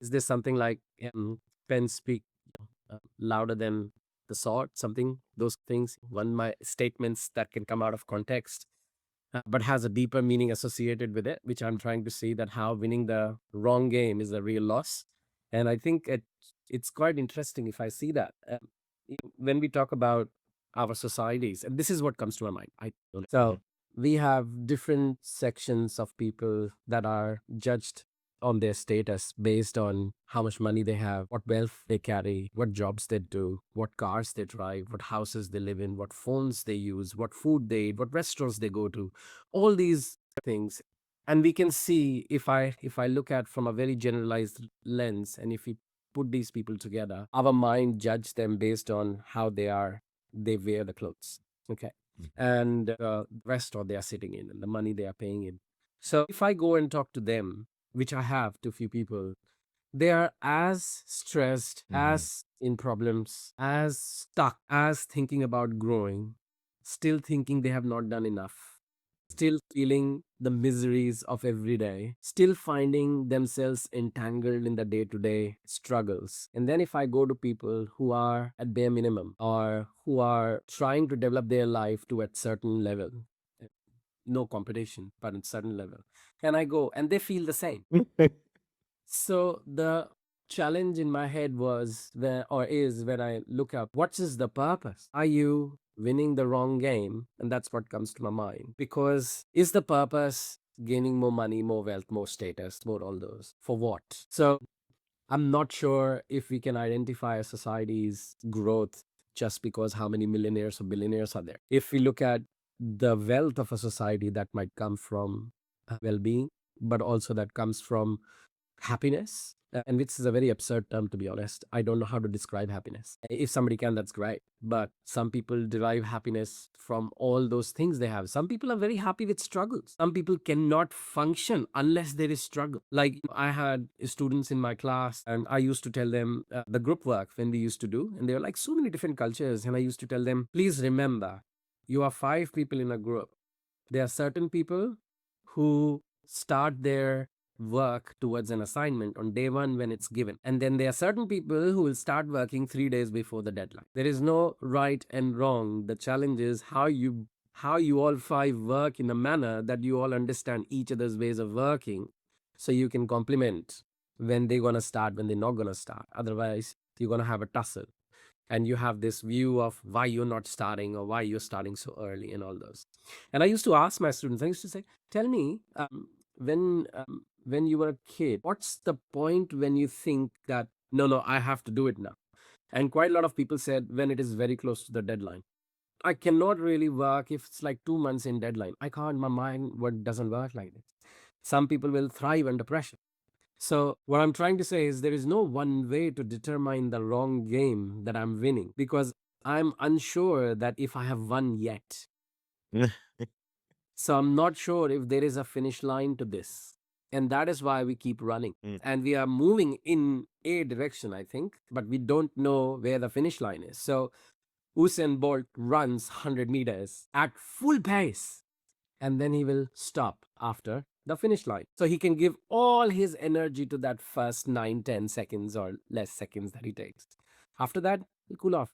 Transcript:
Is there something like pen speak louder than the sword? Something, those things, one my statements that can come out of context, but has a deeper meaning associated with it, which I'm trying to see that how winning the wrong game is a real loss. And I think it's quite interesting if I see that. When we talk about our societies, and this is what comes to my mind. I don't know. So we have different sections of people that are judged on their status based on how much money they have, what wealth they carry, what jobs they do, what cars they drive, what houses they live in, what phones they use, what food they eat, what restaurants they go to, all these things. And we can see, if I look at from a very generalized lens, and if we put these people together, our mind judge them based on how they wear the clothes. Okay. And the restaurant they are sitting in and the money they are paying in. So if I go and talk to them, which I have to a few people, they are as stressed, as in problems, as stuck, as thinking about growing, still thinking they have not done enough, still feeling the miseries of every day, still finding themselves entangled in the day to day struggles. And then if I go to people who are at bare minimum or who are trying to develop their life to a certain level, no competition, but at certain level, and I go and they feel the same. So the challenge in my head was there or is when I look up what is the purpose? Are you winning the wrong game? And that's what comes to my mind. Because is the purpose gaining more money, more wealth, more status, more all those? For what? So I'm not sure if we can identify a society's growth just because how many millionaires or billionaires are there. If we look at the wealth of a society, that might come from well being, but also that comes from happiness, and which is a very absurd term, to be honest. I don't know how to describe happiness. If somebody can, that's great, but some people derive happiness from all those things they have. Some people are very happy with struggles. Some people cannot function unless there is struggle. Like I had students in my class and I used to tell them the group work when we used to do, and they were like so many different cultures, and I used to tell them, please remember, you are 5 people in a group. There are certain people who start their work towards an assignment on day one when it's given. And then there are certain people who will start working 3 days before the deadline. There is no right and wrong. The challenge is how you all five work in a manner that you all understand each other's ways of working so you can complement when they're gonna start, when they're not gonna start. Otherwise, you're gonna have a tussle and you have this view of why you're not starting or why you're starting so early and all those. And I used to ask my students, I used to say, tell me, when you were a kid, what's the point when you think that, no, no, I have to do it now? And quite a lot of people said, when it is very close to the deadline. I cannot really work if it's like 2 months in deadline. I can't, my mind what doesn't work like this. Some people will thrive under pressure. So, what I'm trying to say is there is no one way to determine the wrong game that I'm winning because I'm unsure that if I have won yet. So, I'm not sure if there is a finish line to this. And that is why we keep running. And we are moving in a direction, I think, but we don't know where the finish line is. So, Usain Bolt runs 100 meters at full pace and then he will stop after the finish line. So he can give all his energy to that first 9, 10 seconds or less seconds that he takes. After that, he'll cool off.